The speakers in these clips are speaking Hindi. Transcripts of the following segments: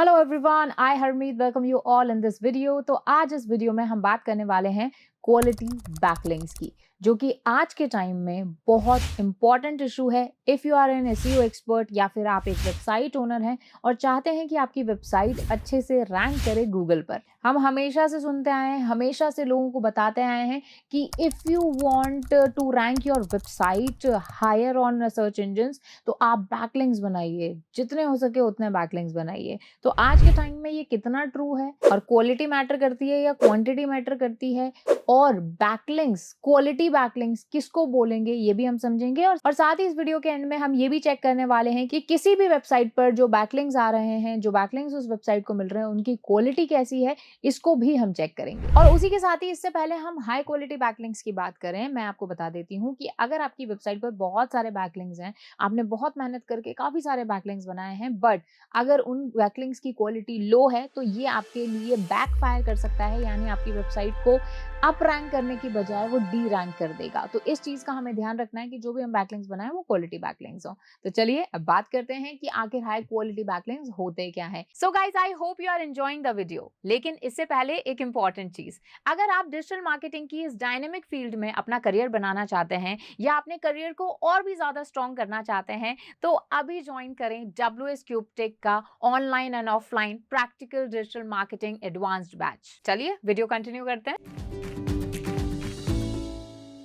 Hello everyone, I Harmeet welcome you all in this video. तो आज इस वीडियो में हम बात करने वाले हैं क्वालिटी बैकलिंक्स की, जो कि आज के टाइम में बहुत इंपॉर्टेंट इशू है। If you are an SEO expert या फिर आप एक वेबसाइट ओनर हैं और चाहते हैं कि आपकी वेबसाइट अच्छे से रैंक करे गूगल पर। हम हमेशा से सुनते आए हैं, हमेशा से लोगों को बताते आए हैं कि if you want to rank your website higher on search engines तो आप बैकलिंक्स बनाइए, जितने हो सके उतने बैकलिंक्स बनाइए। तो आज के टाइम में ये कितना ट्रू है और क्वालिटी मैटर करती है या क्वांटिटी मैटर करती है, और बैकलिंक्स, क्वालिटी बैकलिंक्स किसको बोलेंगे ये भी हम समझेंगे। और साथ ही इस वीडियो के एंड में हम ये भी चेक करने वाले हैं कि किसी भी वेबसाइट पर जो बैकलिंक्स आ रहे हैं, जो बैकलिंक्स उस वेबसाइट को मिल रहे हैं, उनकी क्वालिटी कैसी है, इसको भी हम चेक करेंगे। और उसी के साथ ही इससे पहले हम हाई क्वालिटी बैकलिंक्स की बात करें, मैं आपको बता देती हूँ कि अगर आपकी वेबसाइट पर बहुत सारे बैकलिंक्स हैं, आपने बहुत मेहनत करके काफी सारे बैकलिंक्स बनाए हैं, बट अगर उन बैकलिंक्स की क्वालिटी लो है तो ये आपके लिए बैकफायर कर सकता है, यानी आपकी वेबसाइट को अप रैंक करने की बजाय वो डी रैंक कर देगा। तो इस चीज का हमें ध्यान रखना है कि जो भी हम बैकलिंक्स बनाएं वो क्वालिटी बैकलिंक्स हो। तो चलिए अब बात करते हैं कि आखिर हाई क्वालिटी बैकलिंक्स होते क्या है। So guys, I hope you are enjoying the video. लेकिन इससे पहले एक इंपॉर्टेंट चीज, अगर आप डिजिटल मार्केटिंग की इस डायनेमिक फील्ड में अपना करियर बनाना चाहते हैं या अपने करियर को और भी ज्यादा स्ट्रॉन्ग करना चाहते हैं, तो अभी ज्वाइन करें WS क्यूब टेक का online and offline practical digital marketing advanced batch. चलिए वीडियो कंटिन्यू करते हैं।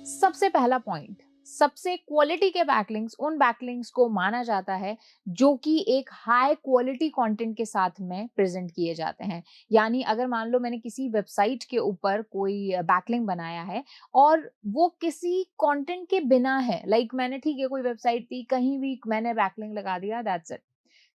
सबसे पहला पॉइंट, सबसे क्वालिटी के बैकलिंक्स उन बैकलिंक्स को माना जाता है जो कि एक हाई क्वालिटी कंटेंट के साथ में प्रेजेंट किए जाते हैं। यानी अगर मान लो मैंने किसी वेबसाइट के ऊपर कोई बैकलिंक बनाया है और वो किसी कंटेंट के बिना है, लाइक मैंने, ठीक है, कोई वेबसाइट थी, कहीं भी मैंने बैकलिंक लगा दिया, दैट्स इट,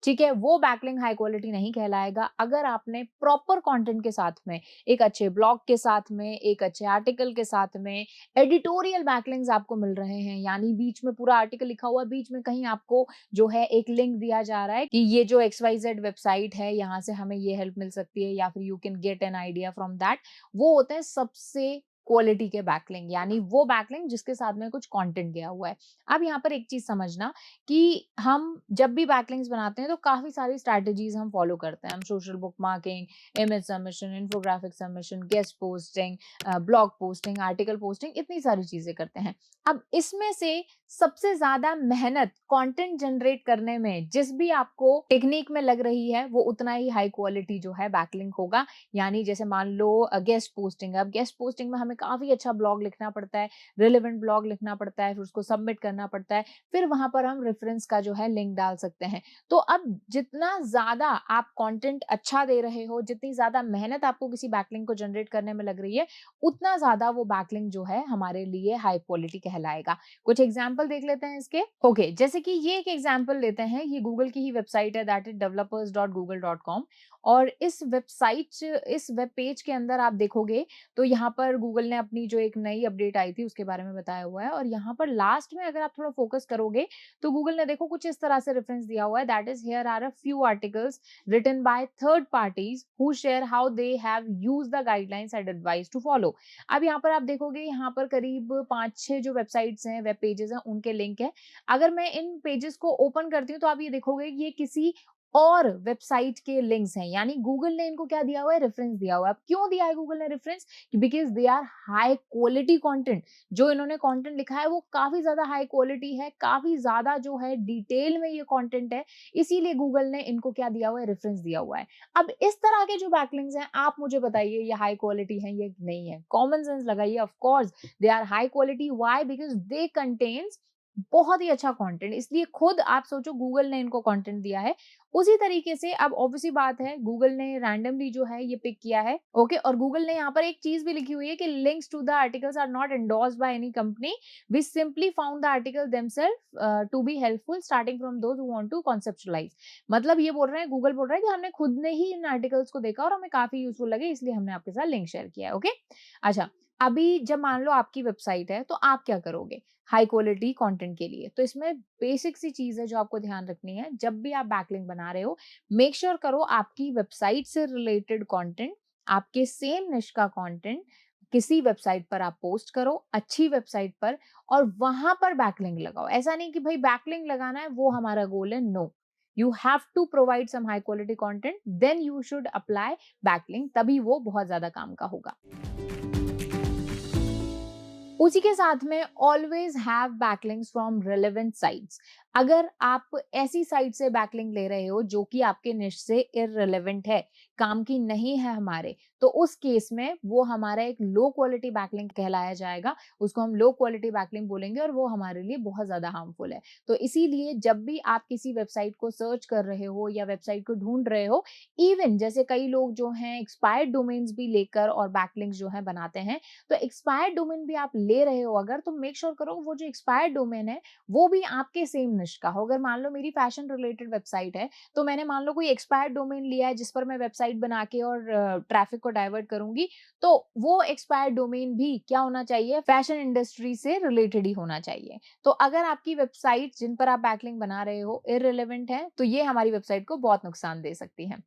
ठीक है, वो बैकलिंक हाई क्वालिटी नहीं कहलाएगा। अगर आपने प्रॉपर कंटेंट के साथ में, एक अच्छे ब्लॉग के साथ में, एक अच्छे आर्टिकल के साथ में, एडिटोरियल बैकलिंक्स आपको मिल रहे हैं, यानी बीच में पूरा आर्टिकल लिखा हुआ है, बीच में कहीं आपको जो है एक लिंक दिया जा रहा है कि ये जो XYZ वेबसाइट है, यहाँ से हमें ये हेल्प मिल सकती है या फिर you can get an idea from that, वो होते हैं सबसे क्वालिटी के बैकलिंक, यानी वो बैकलिंक जिसके साथ में कुछ कंटेंट गया हुआ है। अब यहाँ पर एक चीज समझना कि हम जब भी बैकलिंक्स बनाते हैं तो काफ़ी सारी स्ट्रैटेजीज़ हम फॉलो करते हैं। हम social bookmarking, image submission, infographic submission, guest posting, blog posting, article posting, इतनी सारी चीज़ें करते हैं। अब इसमें से सबसे ज़्यादा मेहनत कंटेंट जनरेट करने में जिस भी आपको टेक्नीक में लग रही है, वो उतना ही हाई क्वालिटी जो है बैकलिंक होगा। यानी जैसे मान लो गेस्ट पोस्टिंग, अब गेस्ट पोस्टिंग में हमें काफ़ी अच्छा ब्लॉग लिखना पड़ता है, रिलेवेंट ब्लॉग लिखना पड़ता है, फिर उसको सबमिट करना पड़ता है, फिर वहां पर हम रेफरेंस का जो है लिंक डाल सकते हैं। तो अब जितना ज्यादा आप कंटेंट अच्छा दे रहे हो, जितनी ज्यादा मेहनत आपको किसी बैकलिंक को जनरेट करने में लग रही है, उतना ज्यादा वो बैकलिंक जो है हमारे लिए हाई क्वालिटी कहलाएगा। कुछ एग्जांपल देख लेते हैं इसके। ओके, जैसे कि ये एक एग्जांपल लेते हैं, ये गूगल की ही वेबसाइट है, दैट इज developers.google.com। और इस वेबसाइट, इस वेब पेज के अंदर आप देखोगे तो यहाँ पर गूगल ने अपनी जो एक नई अपडेट आई थी उसके बारे में बताया हुआ है। और यहाँ पर लास्ट में अगर आप थोड़ा फोकस करोगे तो गूगल ने देखो कुछ इस तरह से रेफरेंस दिया हुआ है, that is here are a few articles written by third parties who share how they have used the guidelines and advice to follow. अब यहाँ पर आप देखोगे, यहाँ पर करीब 5-6 जो वेबसाइट्स हैं, वेब पेजेस हैं, उनके लिंक है। अगर मैं इन पेजेस को ओपन करती हूँ तो आप ये देखोगे कि ये किसी और वेबसाइट के लिंक्स हैं, यानी गूगल ने इनको क्या दिया हुआ है, रेफरेंस दिया हुआ है। अब क्यों दिया है गूगल ने reference? Because they are high quality content. जो इन्होंने कंटेंट लिखा है वो काफी ज्यादा हाई क्वालिटी है, काफी ज्यादा जो है डिटेल में ये कंटेंट है, इसीलिए गूगल ने इनको क्या दिया हुआ है, रेफरेंस दिया हुआ है। अब इस तरह के जो बैकलिंक्स हैं, आप मुझे बताइए ये हाई क्वालिटी है या नहीं है? कॉमन सेंस लगाइए। Of course they are high quality. Why? Because they contents बहुत ही अच्छा कंटेंट, इसलिए खुद आप सोचो गूगल ने इनको कंटेंट दिया है। उसी तरीके से अब ऑब्वियसली बात है, गूगल ने रैंडमली जो है ये पिक किया है, ओके। और गूगल ने यहाँ पर एक चीज भी लिखी हुई है कि links to the articles are not endorsed by any company, we simply found the article themself to be helpful starting from those who want to conceptualise. मतलब ये बोल रहे हैं, गूगल बोल रहा है कि हमने खुद ने ही इन आर्टिकल्स को देखा और हमें काफी यूजफुल लगे, इसलिए हमने आपके साथ लिंक शेयर किया है, ओके। अच्छा, अभी जब मान लो आपकी वेबसाइट है तो आप क्या करोगे हाई क्वालिटी कंटेंट के लिए? तो इसमें बेसिक सी चीज है जो आपको ध्यान रखनी है, जब भी आप बैकलिंक बना रहे हो, मेक श्योर करो आपकी वेबसाइट से रिलेटेड कंटेंट, आपके सेम निश का कंटेंट किसी वेबसाइट पर आप पोस्ट करो, अच्छी वेबसाइट पर, और वहां पर बैकलिंक लगाओ। ऐसा नहीं कि भाई बैकलिंक लगाना है वो हमारा गोल है, no. You have to provide some high quality content, then you should apply backlink, तभी वो बहुत ज्यादा काम का होगा। उसी के साथ में always have backlinks from relevant sites. अगर आप ऐसी साइट से बैकलिंक ले रहे हो जो कि आपके निश से इररिलेवेंट है, काम की नहीं है हमारे, तो उस केस में वो हमारा एक लो क्वालिटी बैकलिंक कहलाया जाएगा। उसको हम लो क्वालिटी बैकलिंक बोलेंगे और वो हमारे लिए बहुत ज्यादा हार्मफुल है। तो इसीलिए जब भी आप किसी वेबसाइट को सर्च कर रहे हो या वेबसाइट को ढूंढ रहे हो, इवन जैसे कई लोग जो हैं एक्सपायर्ड डोमेन्स भी लेकर और बैकलिंक्स जो है बनाते हैं, तो एक्सपायर्ड डोमेन भी आप ले रहे हो अगर, तो मेक श्योर करो वो जो एक्सपायर्ड डोमेन है वो भी आपके सेम निश का हो। अगर मान लो मेरी फैशन रिलेटेड वेबसाइट है, तो मैंने मान लो कोई एक्सपायर्ड डोमेन लिया है जिस पर मैं वेबसाइट बना के और ट्रैफिक को डाइवर्ट करूंगी, तो वो एक्सपायर्ड डोमेन भी क्या होना चाहिए, फैशन इंडस्ट्री से रिलेटेड ही होना चाहिए। तो अगर आपकी वेबसाइट जिन पर आप बैकलिंक बना रहे हो इररिलेवेंट है, तो ये हमारी वेबसाइट को बहुत नुकसान दे सकती है।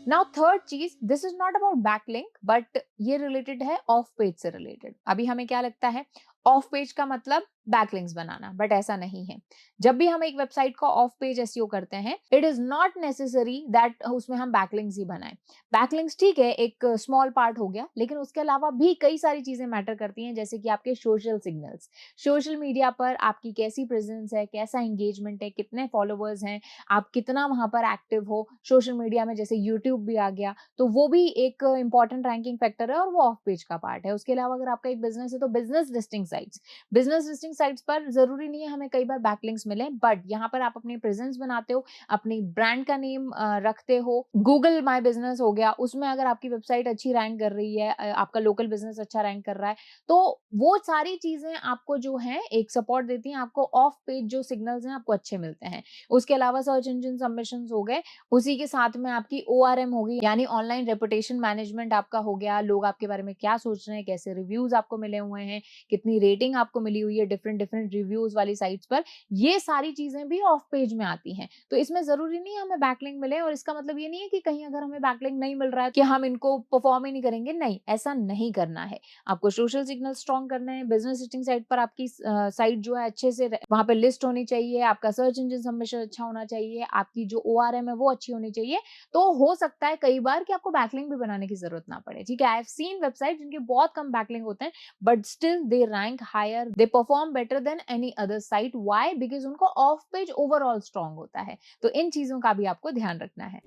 नाउ थर्ड चीज, this is not about backlink, but ये रिलेटेड है ऑफ पेज से रिलेटेड। अभी हमें क्या लगता है ऑफ पेज का मतलब बैकलिंक्स बनाना, बट ऐसा नहीं है। जब भी हम एक वेबसाइट को ऑफ पेज एसईओ करते हैं, it is not necessary that उसमें हम बैकलिंक्स ही बनाएं। बैकलिंक्स ठीक है, एक स्मॉल पार्ट हो गया, लेकिन उसके अलावा भी कई सारी चीजें मैटर करती हैं, जैसे कि आपके सोशल सिग्नल्स। सोशल मीडिया पर आपकी कैसी प्रेजेंस है, कैसा एंगेजमेंट है, कितने फॉलोवर्स हैं, आप कितना वहां पर एक्टिव हो सोशल मीडिया में, जैसे यूट्यूब भी आ गया, तो वो भी एक इंपॉर्टेंट रैंकिंग फैक्टर है और वो ऑफ पेज का पार्ट है। उसके अलावा अगर आपका एक बिजनेस है, तो business listing sites, business listing sites पर जरूरी नहीं है हमें कई बार बैकलिंक्स मिले, बट यहाँ पर आप अपनी प्रेजेंस बनाते हो, अपनी ब्रांड का नेम रखते हो। गूगल माय बिजनेस हो गया, उसमें अगर आपकी वेबसाइट अच्छी रैंक कर रही है, आपका लोकल बिजनेस अच्छा रैंक कर रहा है, तो वो सारी चीजें आपको जो है एक सपोर्ट देती हैं, आपको ऑफ पेज जो सिग्नल्स हैं आपको अच्छे मिलते हैं। उसके अलावा सर्च इंजन सबमिशंस हो गए, उसी के साथ में आपकी ओआरएम होगी, यानी ऑनलाइन रेपुटेशन मैनेजमेंट आपका हो गया, लोग आपके बारे में क्या सोच रहे हैं, कैसे रिव्यूज आपको मिले हुए हैं, कितनी रेटिंग आपको मिली हुई है डिफरेंट डिफरेंट रिव्यूज वाली साइट्स पर, ये सारी चीजें भी ऑफ पेज में आती हैं। तो इसमें जरूरी नहीं है हमें बैकलिंक मिले, और इसका मतलब ये नहीं है कि कहीं अगर हमें बैकलिंक नहीं मिल रहा है कि हम इनको परफॉर्म ही नहीं करेंगे, नहीं, ऐसा नहीं करना है। आपको सोशल सिग्नल स्ट्रॉन्ग करने हैं, बिजनेस लिस्टिंग साइट पर आपकी साइट जो है अच्छे से वहां पर लिस्ट होनी चाहिए, आपका सर्च इंजन सबमिशन अच्छा होना चाहिए, आपकी जो ओआरएम है वो अच्छी होनी चाहिए। तो हो सकता है कई बार कि आपको बैकलिंक भी बनाने की जरूरत ना पड़े। ठीक है, आई हैव सीन वेबसाइट जिनके बहुत कम बैकलिंक होते हैं, but still they rank higher, they perform better than any other site. Why? Because उनको ऑफ पेज ओवरऑल स्ट्रॉन्ग होता है। तो इन चीजों का भी आपको ध्यान रखना है।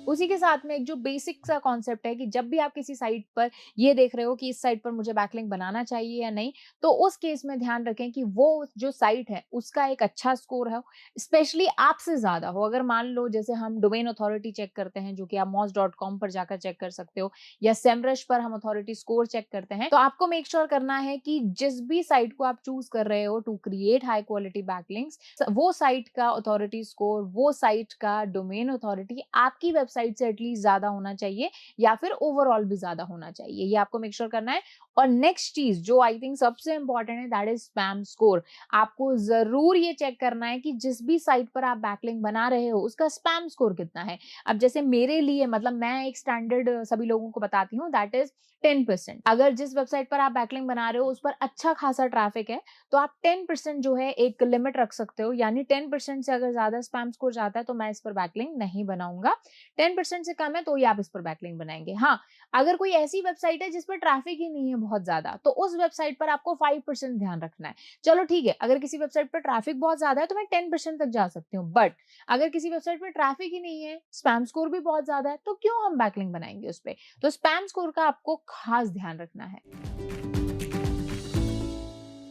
उसी के साथ में एक जो बेसिक सा कॉन्सेप्ट है कि जब भी आप किसी साइट पर ये देख रहे हो कि इस साइट पर मुझे बैकलिंक बनाना चाहिए या नहीं, तो उस केस में ध्यान रखें कि वो जो साइट है उसका एक अच्छा स्कोर है, स्पेशली आपसे ज्यादा हो। अगर मान लो जैसे हम डोमेन अथॉरिटी चेक करते हैं, जो कि आप moz.com पर जाकर चेक कर सकते हो, या सेमरश पर हम अथॉरिटी स्कोर चेक करते हैं, तो आपको मेक श्योर करना है कि जिस भी साइट को आप चूज कर रहे हो to create high quality backlinks, वो साइट का अथॉरिटी स्कोर, वो साइट का डोमेन अथॉरिटी आपकी वेबसाइट से एटलीस्ट ज्यादा होना चाहिए, या फिर ओवरऑल भी ज्यादा होना चाहिए। ये आपको मेक श्योर करना है। और नेक्स्ट चीज जो आई थिंक सबसे इंपॉर्टेंट है, दैट इज स्पैम स्कोर। आपको जरूर ये चेक करना है कि जिस भी साइट पर आप बैकलिंक बना रहे हो उसका स्पैम स्कोर कितना है। अब जैसे मेरे लिए, मतलब मैं एक स्टैंडर्ड सभी लोगों को बताती हूँ, दैट इज 10%। अगर जिस वेबसाइट पर आप बैकलिंक बना रहे हो उस पर अच्छा खासा ट्रैफिक है, तो आप 10% जो है एक लिमिट रख सकते हो, यानी 10% से अगर ज्यादा स्पैम स्कोर जाता है तो मैं इस पर बैकलिंक नहीं बनाऊंगा। 10% से कम है तो ही आप इस पर बैकलिंक बनाएंगे। हाँ, अगर कोई ऐसी वेबसाइट है जिस पर ट्रैफिक ही नहीं है बहुत ज्यादा, तो उस वेबसाइट पर आपको 5% ध्यान रखना है। चलो ठीक है, अगर किसी वेबसाइट पर ट्रैफिक बहुत ज्यादा है तो मैं 10% तक जा सकती हूँ, बट अगर किसी वेबसाइट पर ट्रैफिक ही नहीं है, स्पैम स्कोर भी बहुत ज्यादा है, तो क्यों हम बैकलिंक बनाएंगे उस पर? तो स्पैम स्कोर का आपको खास ध्यान रखना है।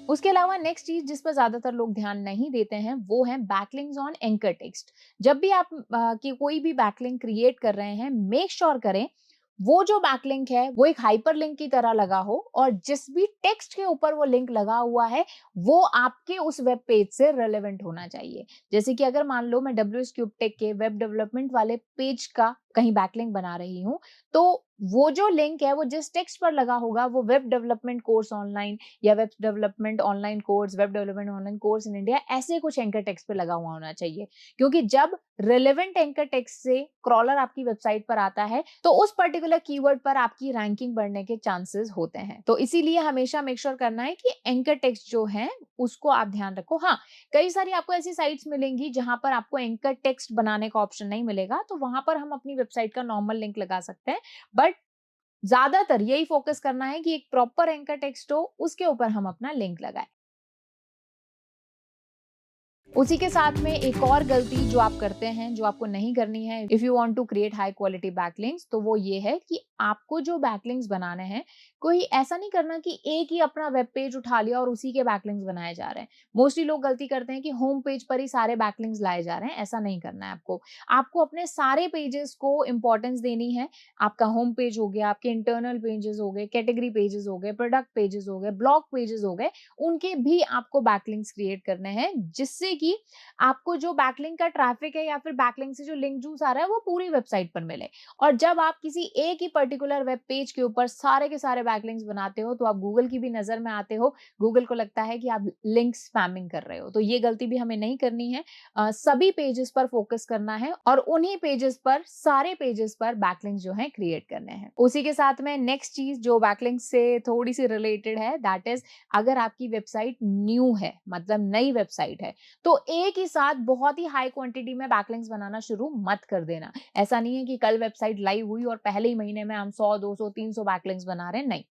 उसके अलावा नेक्स्ट चीज जिस पर ज्यादातर लोग ध्यान नहीं देते हैं, वो है बैकलिंक्स ऑन एंकर टेक्स्ट। जब भी आप कि कोई भी बैकलिंक क्रिएट कर रहे हैं, मेक श्योर करें वो जो बैकलिंक है वो एक हाइपरलिंक की तरह लगा हो, और जिस भी टेक्स्ट के ऊपर वो लिंक लगा हुआ है वो आपके उस वेब पेज से रेलेवेंट होना चाहिए। जैसे कि अगर मान लो मैं WS क्यूब टेक के वेब डेवलपमेंट वाले पेज का कहीं बैकलिंक बना रही हूँ, तो वो जो लिंक है वो जिस टेक्स्ट पर लगा होगा वो वेब डेवलपमेंट कोर्स ऑनलाइन या web development online course, web development online course in India, ऐसे कुछ एंकर टेक्स्ट पे लगा हुआ होना चाहिए। क्योंकि जब रिलेवेंट एंकर टेक्स्ट से क्रॉलर आपकी वेबसाइट पर आता है तो उस पर्टिकुलर कीवर्ड पर आपकी रैंकिंग बढ़ने के चांसेस होते हैं। तो इसीलिए हमेशा मेक श्योर करना है कि एंकर टेक्स्ट जो है उसको आप ध्यान रखो। हाँ, कई सारी आपको ऐसी साइट्स मिलेंगी जहां पर आपको एंकर टेक्स्ट बनाने का ऑप्शन नहीं मिलेगा, तो वहां पर हम अपनी वेबसाइट का नॉर्मल लिंक लगा सकते हैं। बट ज्यादातर यही फोकस करना है कि एक प्रॉपर एंकर टेक्स्ट हो, उसके ऊपर हम अपना लिंक लगाएं। उसी के साथ में एक और गलती जो आप करते हैं, जो आपको नहीं करनी है if you want to create high quality backlinks, तो वो ये है कि आपको जो बैकलिंक्स बनाने हैं, कोई ऐसा नहीं करना कि एक ही अपना वेब पेज उठा लिया और उसी के बैकलिंक्स बनाए जा रहे हैं। मोस्टली लोग गलती करते हैं कि होम पेज पर ही सारे बैकलिंक्स लाए जा रहे हैं, ऐसा नहीं करना है आपको। आपको अपने सारे पेजेस को इंपॉर्टेंस देनी है। आपका होम पेज हो गया, आपके इंटरनल पेजेस हो गए, कैटेगरी पेजेस हो गए, प्रोडक्ट पेजेस हो गए, ब्लॉग पेजेस हो गए, उनके भी आपको बैकलिंक्स क्रिएट करने हैं, जिससे कि आपको जो बैकलिंक का ट्रैफिक है या फिर बैकलिंक से जो लिंक जूस आ रहा है वो पूरी वेबसाइट पर मिले। और जब आप किसी एक ही पर्टिकुलर वेब पेज के ऊपर सारे के सारे बैकलिंक्स बनाते हो तो आप गूगल की भी नजर में आते हो, गूगल को लगता है कि आप लिंक स्पैमिंग कर रहे हो। तो ये गलती भी हमें नहीं करनी है। सभी पेजेस पर फोकस करना है और उन्हीं पेजेस पर, सारे पेजेस पर बैकलिंक्स जो है क्रिएट करने हैं। उसी के साथ में नेक्स्ट चीज जो बैकलिंक से थोड़ी सी रिलेटेड है, दैट इज अगर आपकी वेबसाइट न्यू है, मतलब नई वेबसाइट है, तो एक ही साथ बहुत ही हाई क्वांटिटी में बैकलिंक्स बनाना शुरू मत कर देना। ऐसा नहीं है कि कल वेबसाइट लाइव हुई और पहले ही महीने में हम 100, 200, 300 बैकलिंक्स बना रहे हैं, नहीं।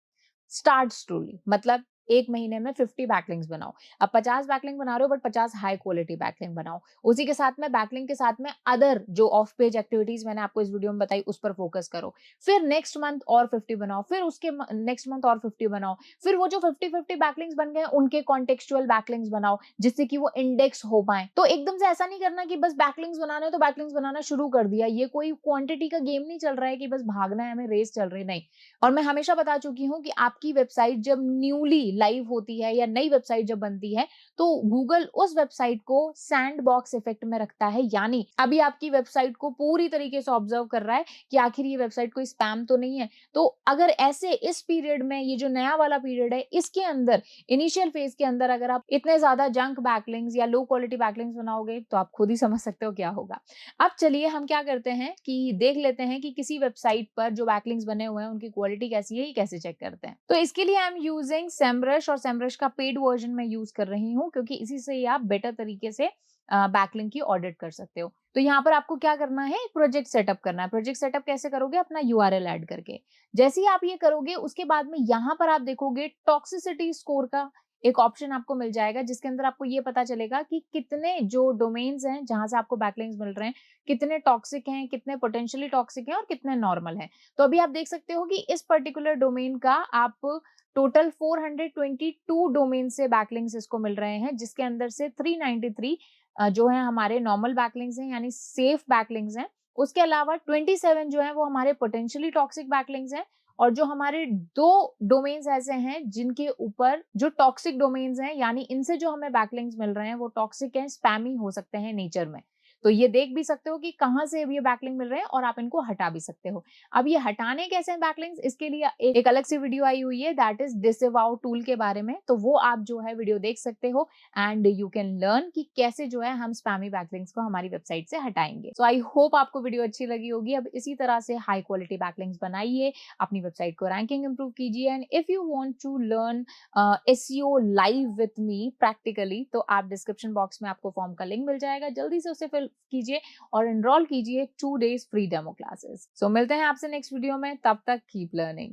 स्टार्ट स्लोली, मतलब एक महीने में 50 बैकलिंक्स बनाओ। अब 50 बैकलिंक बना रहे हो बट 50 हाई क्वालिटी बैकलिंक बनाओ। उसी के साथ में बैकलिंक के साथ में अदर जो ऑफ पेज एक्टिविटीज मैंने आपको इस वीडियो में बताई उस पर फोकस करो। फिर नेक्स्ट मंथ और 50 बनाओ, फिर उसके नेक्स्ट मंथ और 50 बनाओ, फिर वो जो 50-50 बैकलिंक्स बन गए उनके कॉन्टेक्चुअल बैकलिंक्स बनाओ, जिससे कि वो इंडेक्स हो पाए। तो एकदम से ऐसा नहीं करना कि बस बैकलिंक्स बनाना है तो बैकलिंक्स बनाना शुरू कर दिया। ये कोई क्वांटिटी का गेम नहीं चल रहा है कि बस भागना है, हमें रेस चल रही, नहीं। और मैं हमेशा बता चुकी हूँ कि आपकी वेबसाइट जब न्यूली लाइव होती है या नई वेबसाइट जब बनती है तो गूगल उस वेबसाइट को सैंडबॉक्स इफेक्ट में रखता है, यानी अभी आपकी वेबसाइट को पूरी तरीके से ऑब्जर्व कर रहा है कि आखिर ये वेबसाइट कोई स्पैम तो नहीं है। तो अगर ऐसे इस पीरियड में, ये जो नया वाला पीरियड है, इसके अंदर इनिशियल फेज के अंदर अगर आप इतने ज्यादा जंक बैकलिंक्स या लो क्वालिटी बैकलिंक्स बनाओगे तो आप खुद ही समझ सकते हो क्या होगा। अब चलिए हम क्या करते हैं कि देख लेते हैं कि किसी वेबसाइट पर जो बैकलिंक्स बने हुए हैं उनकी क्वालिटी कैसी है, ये कैसे चेक करते हैं। तो इसके लिए आई एम यूजिंग सेमरश, और सेमरश का पेड वर्जन में यूज कर रही हूँ क्योंकि इसी से ही आप बेटर तरीके से बैकलिंक की ऑडिट कर सकते हो। तो यहाँ पर आपको क्या करना है, एक प्रोजेक्ट सेटअप करना है। प्रोजेक्ट सेटअप कैसे करोगे, अपना यूआरएल ऐड करके। जैसे ही आप ये करोगे उसके बाद में यहाँ पर आप देखोगे टॉक्सिसिटी स्कोर का एक ऑप्शन आपको मिल जाएगा, जिसके अंदर आपको ये पता चलेगा कि कितने जो डोमेन्स हैं जहां से आपको बैकलिंक्स मिल रहे हैं, कितने टॉक्सिक हैं, कितने पोटेंशियली टॉक्सिक हैं और कितने नॉर्मल हैं। तो अभी आप देख सकते हो कि इस पर्टिकुलर डोमेन का आप टोटल 422 डोमेन से बैकलिंक्स इसको मिल रहे हैं, जिसके अंदर से 393 जो है हमारे नॉर्मल बैकलिंक्स हैं, यानी सेफ बैकलिंक्स हैं। उसके अलावा 27 जो है वो हमारे पोटेंशियली टॉक्सिक बैकलिंक्स हैं, और जो हमारे 2 डोमेन्स ऐसे हैं जिनके ऊपर जो टॉक्सिक डोमेन्स हैं, यानी इनसे जो हमें बैकलिंक्स मिल रहे हैं वो टॉक्सिक हैं, स्पैमी हो सकते हैं नेचर में। तो ये देख भी सकते हो कि कहाँ से ये बैकलिंक मिल रहे हैं और आप इनको हटा भी सकते हो। अब ये हटाने कैसे हैं बैकलिंक्स, इसके लिए एक अलग से वीडियो आई हुई है, दैट इज डिसअवाउ टूल के बारे में। तो वो आप जो है वीडियो देख सकते हो एंड यू कैन लर्न कि कैसे जो है हम स्पैमी बैकलिंक्स को हमारी वेबसाइट से हटाएंगे। सो आई होप आपको वीडियो अच्छी लगी होगी। अब इसी तरह से हाई क्वालिटी बैकलिंक्स बनाइए, अपनी वेबसाइट को रैंकिंग इंप्रूव कीजिए। And if you want to learn SEO live with me practically, तो आप डिस्क्रिप्शन बॉक्स में आपको फॉर्म का लिंक मिल जाएगा, जल्दी से उसे फिल कीजिए और एनरोल कीजिए 2 days फ्री डेमो क्लासेस। सो मिलते हैं आपसे नेक्स्ट वीडियो में, तब तक कीप लर्निंग।